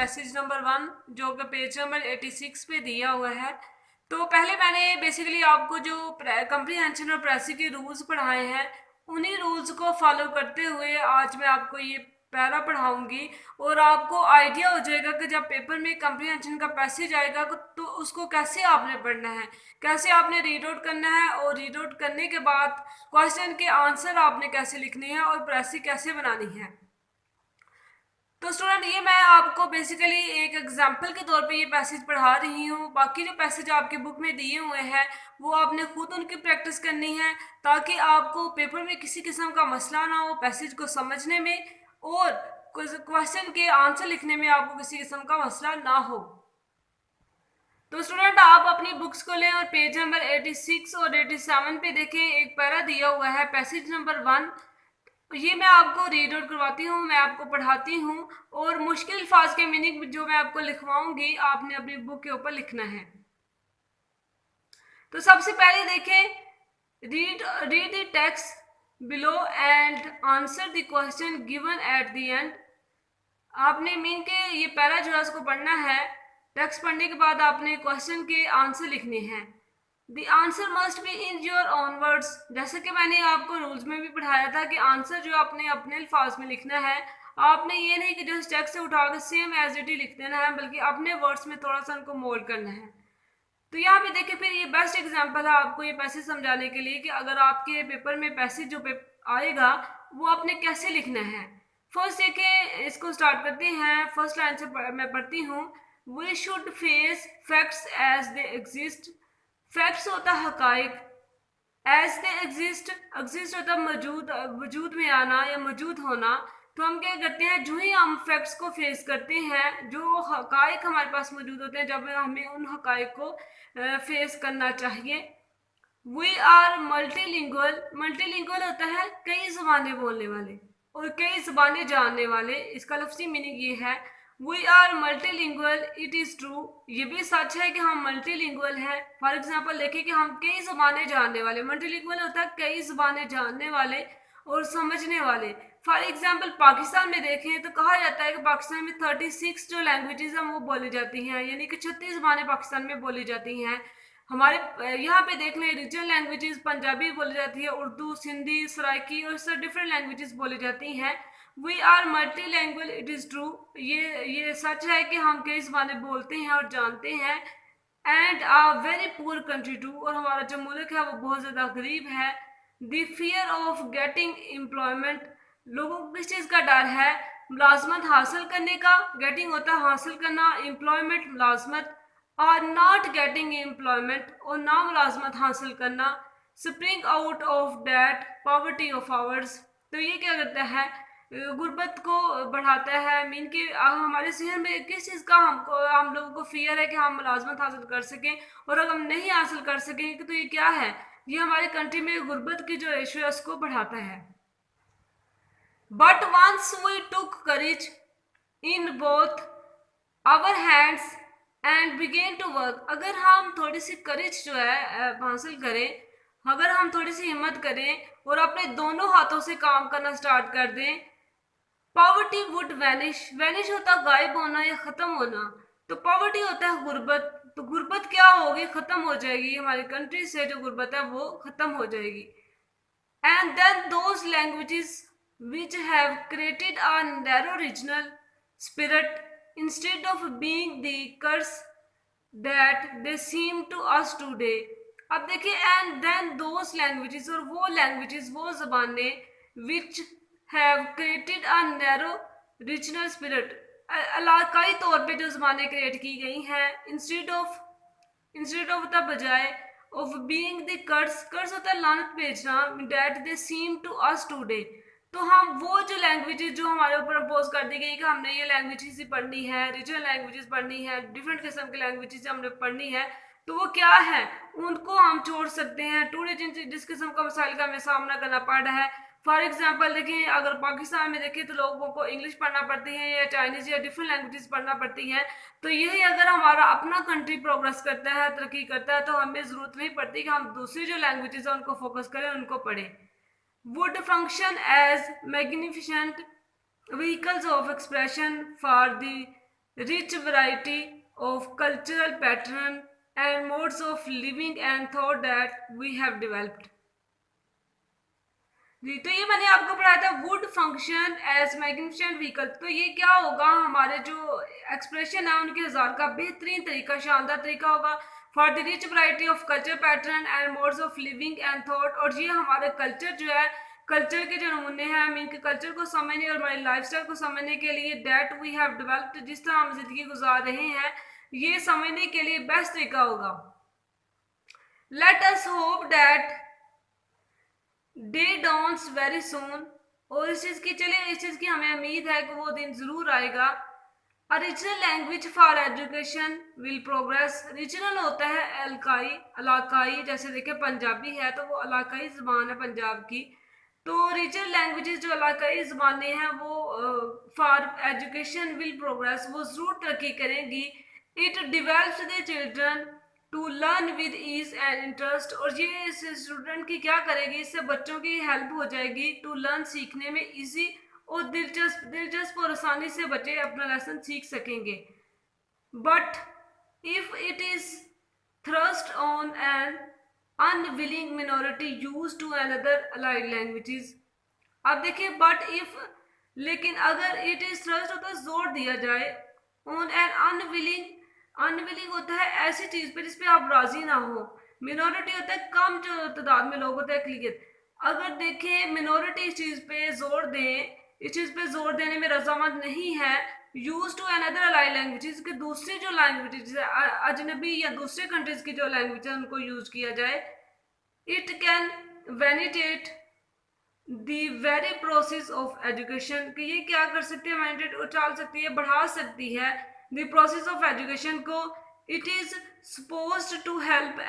Passage number 1 जो कि page number 86 पे दिया हुआ है। तो पहले मैंने बेसिकली आपको जो कंप्रीहेंशन और प्रेसी के रूल्स पढ़ाए हैं उन्हीं रूल्स को फॉलो करते हुए आज मैं आपको ये पैरा पढ़ाऊंगी और आपको आइडिया हो जाएगा कि जब पेपर में कंप्रीहेंशन का पैसेज आएगा तो उसको कैसे आपने पढ़ना है, कैसे आपने रीड आउट करना है और रीड आउट करने के बाद क्वेश्चन के आंसर आपने कैसे लिखने हैं और प्रेसी कैसे बनानी है। तो स्टूडेंट ये मैं आपको बेसिकली एक एग्जांपल के तौर पे ये पैसेज पढ़ा रही हूँ। बाकी जो पैसेज आपके बुक में दिए हुए हैं वो आपने खुद उनकी प्रैक्टिस करनी है ताकि आपको पेपर में किसी किस्म का मसला ना हो पैसेज को समझने में और क्वेश्चन के आंसर लिखने में आपको किसी किस्म का मसला ना हो। तो स्टूडेंट आप अपनी बुक्स को लें और पेज नंबर 86 और 87 पे देखें, एक पैरा दिया हुआ है पैसेज नंबर 1। ये मैं आपको रीड आउट करवाती हूँ, मैं आपको पढ़ाती हूँ और मुश्किल अल्फाज के मीनिंग जो मैं आपको लिखवाऊंगी आपने अपनी बुक के ऊपर लिखना है। तो सबसे पहले देखें, read the text below and answer the question given at the end. आपने मीन के ये पैरा जो है उसको पढ़ना है। टेक्स्ट पढ़ने के बाद आपने क्वेश्चन के आंसर लिखने हैं। The answer must be in your own words। जैसे कि मैंने आपको रूल्स में भी पढ़ाया था कि आंसर जो आपने अपने अल्फाज में लिखना है। आपने ये नहीं कि जो टेक्स्ट से उठा के सेम एज इट ही लिख देना है, बल्कि अपने वर्ड्स में थोड़ा सा उनको मोल्ड करना है। तो यहाँ पे देखिए, फिर ये बेस्ट एग्जांपल है आपको ये पैसेज समझाने के लिए कि अगर आपके पेपर में पैसेज जो आएगा वो आपने कैसे लिखना है। फर्स्ट देखिए, इसको स्टार्ट करते हैं। फर्स्ट लाइन से मैं पढ़ती हूँ। We should face facts as they exist. Facts होता है हकाइक, एज दे एग्जिस्ट होता है मौजूद, वजूद में आना या मौजूद होना। तो हम क्या करते हैं, जो ही हम फैक्ट्स को फेस करते हैं, जो हकाइक हमारे पास मौजूद होते हैं, जब हमें उन हकाइक को फेस करना चाहिए। We are multilingual. मल्टीलिंगुअल होता है कई ज़बानें बोलने वाले और कई ज़बानें जानने वाले। इसका लफ्ज़ी मीनिंग ये है, we are multilingual, it is true. ये भी सच है कि हम मल्टीलिंगुअल हैं। फॉर एग्जांपल देखिए कि हम कई ज़बानें जानने वाले। मल्टीलिंगुअल होता है कई ज़बानें जानने वाले और समझने वाले। फॉर एग्जांपल पाकिस्तान में देखें तो कहा जाता है कि पाकिस्तान में 36 जो लैंग्वेजेस हैं वो बोली जाती हैं, यानी कि 36 ज़बानें पाकिस्तान में बोली जाती हैं। हमारे यहाँ पे देख लें, रीजनल लैंग्वेजेस पंजाबी बोली जाती है, उर्दू, सिंधी, सराइकी और सब डिफरेंट लैंग्वेजेस बोली जाती हैं। We are multi language, it is true. ये सच है कि हम कई ज़बानें बोलते हैं और जानते हैं। And a very poor country too, और हमारा जो मुल्क है वो बहुत ज़्यादा गरीब है। The fear of getting employment, लोगों को किस चीज़ का डर है, मुलाजमत हासिल करने का। गेटिंग होता है हासिल करना, एम्प्लॉयमेंट मुलाजमत, और नॉट गेटिंग एम्प्लॉयमेंट और ना मुलाजमत हासिल करना। Spring out of that poverty of hours, तो ये क्या करता है, गुर्बत को बढ़ाता है। मीन कि हमारे शहर में किस चीज़ का हम लोगों को फियर है कि हम मुलाजमत हासिल कर सकें, और अगर हम नहीं हासिल कर सकेंगे तो ये क्या है, ये हमारे कंट्री में गुर्बत की जो रेशियो है उसको बढ़ाता है। But once we took courage in both our hands and begin to work, अगर हम थोड़ी सी करेज जो है हासिल करें, अगर हम थोड़ी सी हिम्मत करें और अपने दोनों हाथों से काम करना स्टार्ट कर दें, पॉवर्टी वुड वैनिश। वैनिश होता है गायब होना या ख़त्म होना, तो पॉवर्टी होता है गुर्बत। तो गुर्बत क्या होगी, ख़त्म हो जाएगी। हमारी कंट्री से जो गुर्बत है वो ख़त्म हो जाएगी। And then those languages which have created a narrow regional spirit instead of being the curse that they seem to us today। अब देखिए, एंड देन दोज लैंग्वेजेस, और वो लैंग्वेजेस, वो जबानें, which have created a narrow regional spirit, इलाकाई तौर पे जो जबानें क्रिएट की गई हैं, इंस्टेड ऑफ द बजाय ऑफ बीइंग द कर्स होता है लानत भेजना, that they seem to us today. तो हम वो जो लैंग्वेजेस जो हमारे ऊपर अपोज कर दी गई कि हमने ये लैंग्वेजेस ही पढ़नी है, रीजनल लैंग्वेजेस पढ़नी है, डिफरेंट किस्म की लैंग्वेजेस हमने पढ़नी है, तो वो क्या है, उनको हम छोड़ सकते हैं टूडे जिस किस्म का मसाइल का हमें सामना करना पड़ रहा है। फॉर एग्जांपल देखिए, अगर पाकिस्तान में देखें तो लोगों को इंग्लिश पढ़ना पड़ती है या चाइनीज़ या डिफरेंट लैंग्वेजेस पढ़ना पड़ती हैं। तो यही अगर हमारा अपना कंट्री प्रोग्रेस करता है, तरक्की करता है, तो हमें ज़रूरत नहीं पड़ती कि हम दूसरी जो लैंग्वेजेस हैं उनको फोकस करें, उनको पढ़ें। Would function as magnificent vehicles of expression for the rich variety of cultural pattern and modes of living and thought that we have developed. जी, तो ये मैंने आपको पढ़ाया था would function as magnificent vehicle. तो ये क्या होगा, हमारे जो एक्सप्रेशन है उनके हजार का बेहतरीन तरीका, शानदार तरीका होगा। For the rich variety of culture pattern and modes of living and thought, और ये हमारे कल्चर जो है, कल्चर के जो नमूने हैं, हम इनके कल्चर को समझने और हमारी लाइफस्टाइल को समझने के लिए दैट वी हैव डेवलप्ड, जिस तरह हम जिंदगी गुजार रहे हैं, ये समझने के लिए बेस्ट तरीका होगा। Let us hope that day dawns very soon, और इस चीज़ की हमें उम्मीद है कि वो दिन ज़रूर आएगा। A regional language for education will progress. Regional होता है इलाकाई, जैसे देखिए पंजाबी है तो वो इलाकाई ज़बान है पंजाब की। तो रीजनल लैंग्वेजेस जो इलाकाई ज़बानें हैं वो फॉर एजुकेशन विल प्रोग्रेस, वो ज़रूर तरक्की करेंगी। It develops the children to learn with ease and interest, और ये इस स्टूडेंट की क्या करेगी, इससे बच्चों की हेल्प हो जाएगी टू लर्न, सीखने में ईजी और दिलचस्प और आसानी से बच्चे अपना लेसन सीख सकेंगे। But if it is thrust on an unwilling minority use to another allied languages. अब देखिए बट इफ, लेकिन अगर इट इज थ्रस्ट होता है जोर दिया जाए, ऑन एन अनविलिंग होता है ऐसी चीज पे जिसपे आप राजी ना हो। मिनॉरिटी होता है कम जो तादाद में लोग होते हैं, अकलियत। अगर देखें मिनॉरिटी इस चीज पे जोर दें, इस चीज पे जोर देने में रजामंद नहीं है, use to another allied languages, के दूसरी जो लैंग्वेजेस अजनबी या दूसरे कंट्रीज की जो लैंग्वेज है उनको यूज किया जाए, it can vitiate the very process of education, कि ये क्या कर सकती है, वेनिटेट उछाल सकती है, बढ़ा सकती है द प्रोसेस ऑफ एजुकेशन को। It is supposed to help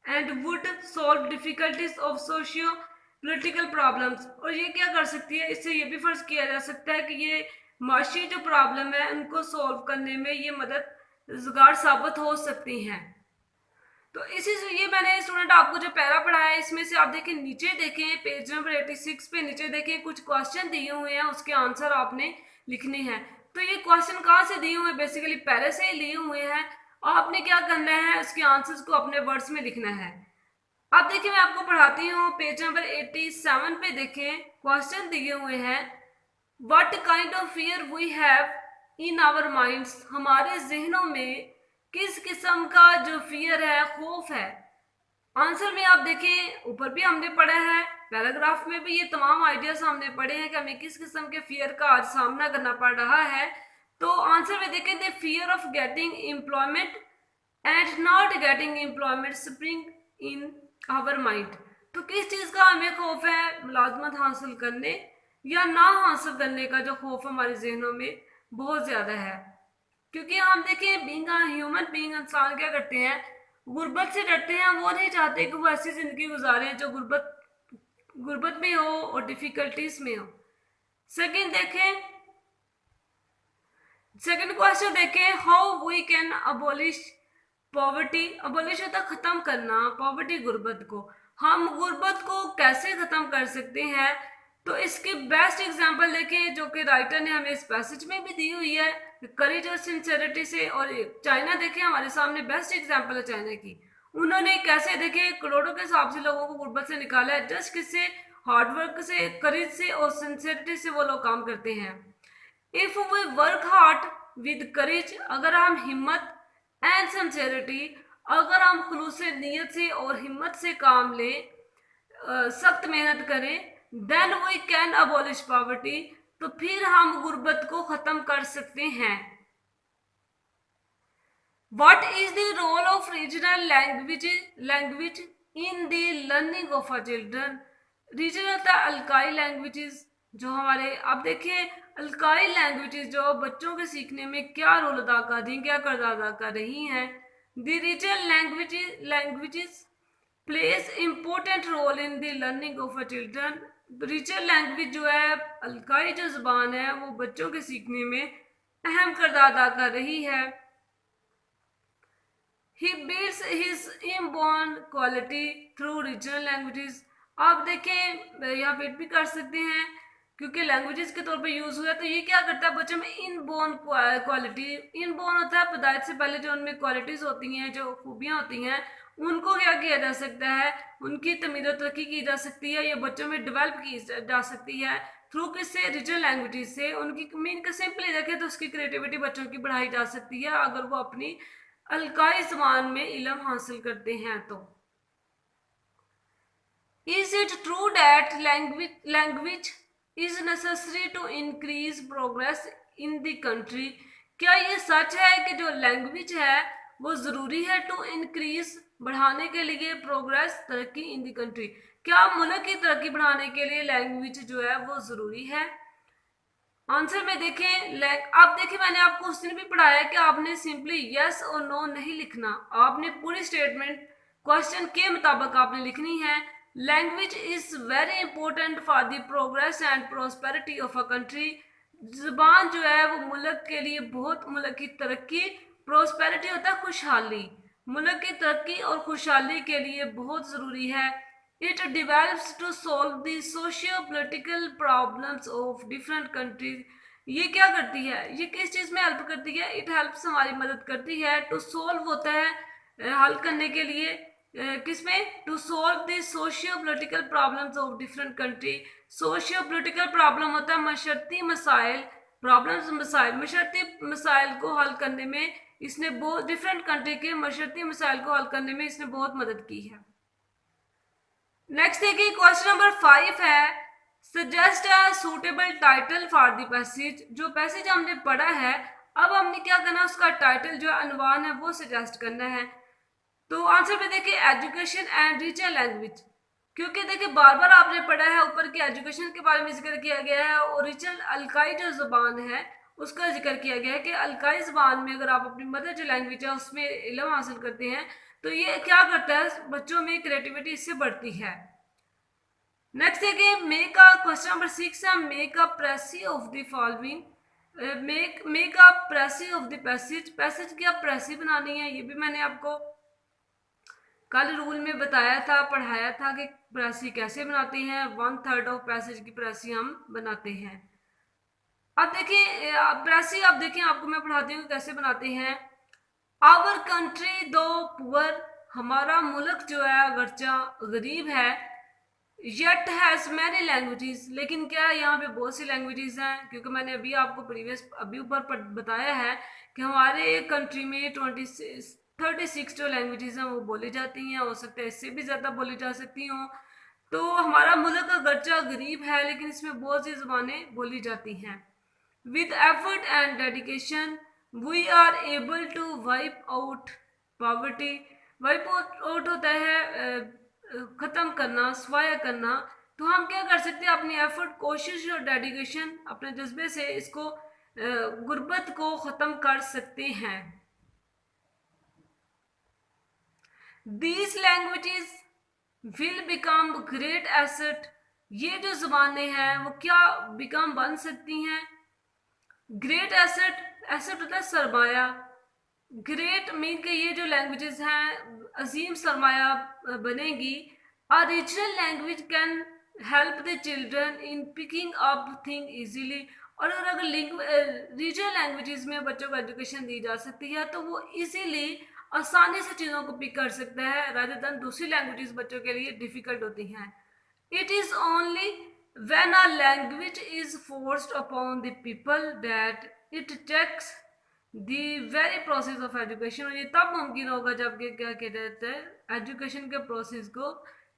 and would solve difficulties of socio political problems, और ये क्या कर सकती है, इससे ये भी फर्ज किया जा सकता है कि ये माशी जो प्रॉब्लम है उनको सॉल्व करने में ये मददगार साबित हो सकती हैं। तो इसी से ये मैंने स्टूडेंट आपको जो पैरा पढ़ाया है, इसमें से आप देखें, नीचे देखें पेज नंबर 86 पे नीचे देखें कुछ क्वेश्चन दिए हुए हैं, उसके आंसर आपने लिखने हैं। तो ये क्वेश्चन कहाँ से दिए हुए हैं, बेसिकली पैरे से ही लिए हुए हैं। आपने क्या करना है, उसके आंसर्स को अपने वर्ड्स में लिखना है। अब देखिए मैं आपको पढ़ाती हूँ, पेज नंबर 87 पे देखें, क्वेश्चन दिए हुए हैं। What kind of fear we have in our minds, हमारे जहनों में किस किस्म का जो फियर है, खौफ है। आंसर में आप देखें, ऊपर भी हमने पढ़ा है, पैराग्राफ में भी ये तमाम आइडियाज हमने पढ़े हैं कि हमें किस किस्म के फियर का आज सामना करना पड़ रहा है। तो आंसर में देखें, the fear of getting employment and not getting employment spring in our mind. तो किस चीज का हमें खौफ है, मुलाजमत हासिल करने या ना हासिल करने का जो खौफ हमारे जहनों में बहुत ज्यादा है। क्योंकि हम देखें बीइंग ह्यूमन बीइंग, इंसान क्या करते हैं, गुर्बत से डरते हैं। वो नहीं चाहते कि वो ऐसी जिंदगी गुजारें जो गुर्बत में हो और डिफिकल्टीज में हो। सेकंड क्वेश्चन देखें, how we can abolish poverty. Abolish होता खत्म करना, पॉवर्टी गुर्बत को। हम गुर्बत को कैसे खत्म कर सकते हैं, तो इसकी बेस्ट एग्जांपल देखें जो कि राइटर ने हमें इस पैसेज में भी दी हुई है, करेज और सिंसेरिटी से। और चाइना देखें, हमारे सामने बेस्ट एग्जांपल है चाइना की। उन्होंने कैसे देखे करोड़ों के हिसाब से लोगों को गुर्बत से निकाला है, जस्ट किससे, हार्डवर्क से, करेज से और सिंसेरिटी से वो लोग काम करते हैं। If we work hard with courage, अगर हम हिम्मत, एंड सिंसेरिटी, अगर हम खुलूस नीयत से और हिम्मत से काम लें, सख्त मेहनत करें, then we can abolish poverty, तो फिर हम गुर्बत को खत्म कर सकते हैं। What is the role of regional language in the learning of a children. Regional था अलकाई लैंग्वेजेस जो हमारे, अब देखिए अलकाई लैंग्वेजेस जो बच्चों के सीखने में क्या रोल अदा कर रही हैं, क्या किरदार अदा कर रही हैं। The regional languages place important role in the learning of a children. Regional language जो है, अलकाई जो जुबान है, वो बच्चों के सीखने में अहम किरदार अदा कर रही है। He builds his inborn quality through regional languages। आप देखें, यहाँ पे भी कर सकते हैं, क्योंकि लैंग्वेजेस के तौर पे यूज हुआ है, तो ये क्या करता है बच्चों में इनबोर्न क्वालिटी, इनबोर्न होता है पैदाइश से पहले जो उनमें क्वालिटीज होती हैं, जो खूबियां होती हैं, उनको क्या किया जा सकता है, उनकी तमीर और तरक्की की जा सकती है, ये बच्चों में डेवलप की जा सकती है थ्रू किससे, रीजनल लैंग्वेजेस से। उनकी मीन का सिंपली देखें तो उसकी क्रिएटिविटी बच्चों की बढ़ाई जा सकती है अगर वो अपनी अलकाई ज़बान में इल्म हासिल करते हैं तो। Is it true that language is necessary to increase progress in the country? क्या ये सच है कि जो लैंग्वेज है वो ज़रूरी है टू इंक्रीज, बढ़ाने के लिए, प्रोग्रेस, तरक्की इन द कंट्री? क्या मुल्क की तरक्की बढ़ाने के लिए लैंग्वेज जो है वो ज़रूरी है? आंसर में देखें, अब देखिए मैंने आपको उस दिन भी पढ़ाया कि आपने सिंपली यस और नो नहीं लिखना, आपने पूरी स्टेटमेंट क्वेश्चन के मुताबिक आपने लिखनी है। Language is very important for the progress and prosperity of a country. जुबान जो है वो मुल्क के लिए बहुत, मुल्क की तरक्की, प्रोस्पेरिटी होता है खुशहाली, मुल्क की तरक्की और खुशहाली के लिए बहुत ज़रूरी है। It develops to solve the socio-political problems of different countries. ये क्या करती है, ये किस चीज़ में हेल्प करती है? इट हेल्प्स, हमारी मदद करती है। टू सोल्व होता है हल करने के लिए, किसमें, to solve the socio political problems of different country. Socio political problem होता है मशरती मसाइल, प्रॉब्लम्स मसाइल, मशरती मसाइल को हल करने में इसने बहुत, डिफरेंट कंट्री के मशरती मसाइल को हल करने में इसने बहुत मदद की है। नेक्स्ट देखिए क्वेश्चन नंबर 5 है, suggest a suitable title for the passage. जो पैसेज हमने पढ़ा है, अब हमने क्या करना, उसका टाइटल जो अनवान है वो सजेस्ट करना है। तो आंसर में देखिए एजुकेशन एंड रीजनल लैंग्वेज, क्योंकि देखिए बार बार आपने पढ़ा है ऊपर की एजुकेशन के बारे में जिक्र किया गया है, ओरिजिनल अलकाई जो जुबान है उसका जिक्र किया गया है कि अलकाई जुबान में अगर आप अपनी मदर जो लैंग्वेज है उसमें इल्म हासिल करते हैं तो ये क्या करता है, बच्चों में क्रिएटिविटी इससे बढ़ती है। नेक्स्ट देखिए मेक अ, क्वेश्चन नंबर 6 है, make a precis of the following. Make a precis of the passage. Passage की आप प्रेसी बनानी है, ये भी मैंने आपको कल रूल में बताया था, पढ़ाया था कि प्रेसी कैसे बनाते हैं। 1/3 ऑफ पैसेज की प्रेसी हम बनाते हैं। अब देखिए प्रेसी, अब देखिए आपको मैं पढ़ाती हूँ कैसे बनाते हैं। आवर कंट्री दो पुअर, हमारा मुल्क जो है अगरचा गरीब है, येट हैज़ मैनी लैंग्वेजेस, लेकिन क्या यहाँ पे बहुत सी लैंग्वेजेस हैं, क्योंकि मैंने अभी आपको अभी ऊपर बताया है कि हमारे कंट्री में 36 जो लैंग्वेजेस हैं वो बोली जाती हैं, हो सकता है इससे भी ज़्यादा बोली जा सकती हों। तो हमारा मुल्क अगरचा गरीब है लेकिन इसमें बहुत सी ज़ुबानें बोली जाती हैं। With effort and dedication we are able to wipe out poverty. Wipe out होता है ख़त्म करना, सफाया करना। तो हम क्या कर सकते हैं, अपनी एफर्ट, कोशिश और डेडिकेशन, अपने जज्बे से इसको गुर्बत को ख़त्म कर सकते हैं। These languages will become great asset। ये जो ज़ुबानें हैं वो क्या बिकम, बन सकती हैं। ग्रेट एसेट, एसेट होता है सरमाया। ग्रेट मीन के ये जो लैंग्वेजेस हैं अजीम सरमाया बनेगी। A regional language can help the children in picking up thing easily. और अगर रीजनल लैंग्वेजेस में बच्चों को एजुकेशन दी जा सकती है तो वो इजीली, आसानी से चीज़ों को पिक कर सकता है, रादर देन दूसरी लैंग्वेजेस बच्चों के लिए डिफ़िकल्ट होती हैं। It is only when a language is forced upon the people that it checks the very process of education। और ये तब मुमकिन होगा जब कि क्या किया जाता है, एजुकेशन के प्रोसेस को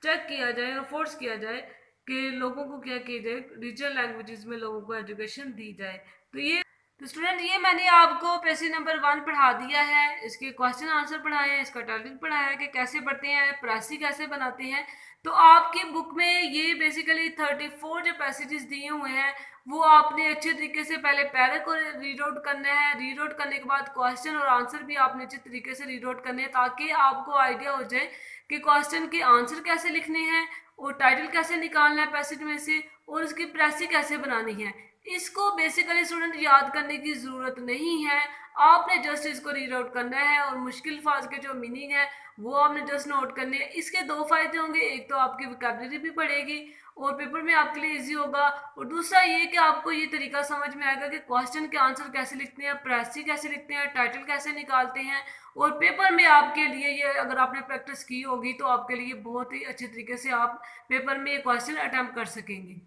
चेक किया जाए और फोर्स किया जाए कि लोगों को क्या किया जाए, रीजनल लैंग्वेजेस में लोगों को एजुकेशन दी जाए। तो स्टूडेंट ये मैंने आपको पैसेज नंबर 1 पढ़ा दिया है, इसके क्वेश्चन आंसर पढ़ाए हैं, इसका टाइटल पढ़ाया है कि कैसे पढ़ते हैं, प्रेसी कैसे बनाते हैं। तो आपकी बुक में ये बेसिकली 34 जो पैसेजेस दिए हुए हैं वो आपने अच्छे तरीके से पहले पैरा को रीड आउट करना है। रीड आउट करने के बाद क्वेश्चन और आंसर भी आपने अच्छे तरीके से रीड आउट करने हैं ताकि आपको आइडिया हो जाए कि क्वेश्चन के आंसर कैसे लिखने हैं और टाइटल कैसे निकालना है पैसेज में से और उसकी प्रेसी कैसे बनानी है। इसको बेसिकली स्टूडेंट याद करने की ज़रूरत नहीं है, आपने जस्ट इसको रीड आउट करना है और मुश्किल अल्फाज के जो मीनिंग है वो आपने जस्ट नोट करने हैं। इसके दो फायदे होंगे, एक तो आपकी वोकैबुलरी भी बढ़ेगी और पेपर में आपके लिए इजी होगा, और दूसरा ये कि आपको ये तरीका समझ में आएगा कि क्वेश्चन के आंसर कैसे लिखते हैं, प्रेसी कैसे लिखते हैं, टाइटल कैसे निकालते हैं, और पेपर में आपके लिए ये अगर आपने प्रैक्टिस की होगी तो आपके लिए बहुत ही अच्छे तरीके से आप पेपर में ये क्वेश्चन अटैम्प्ट कर सकेंगे।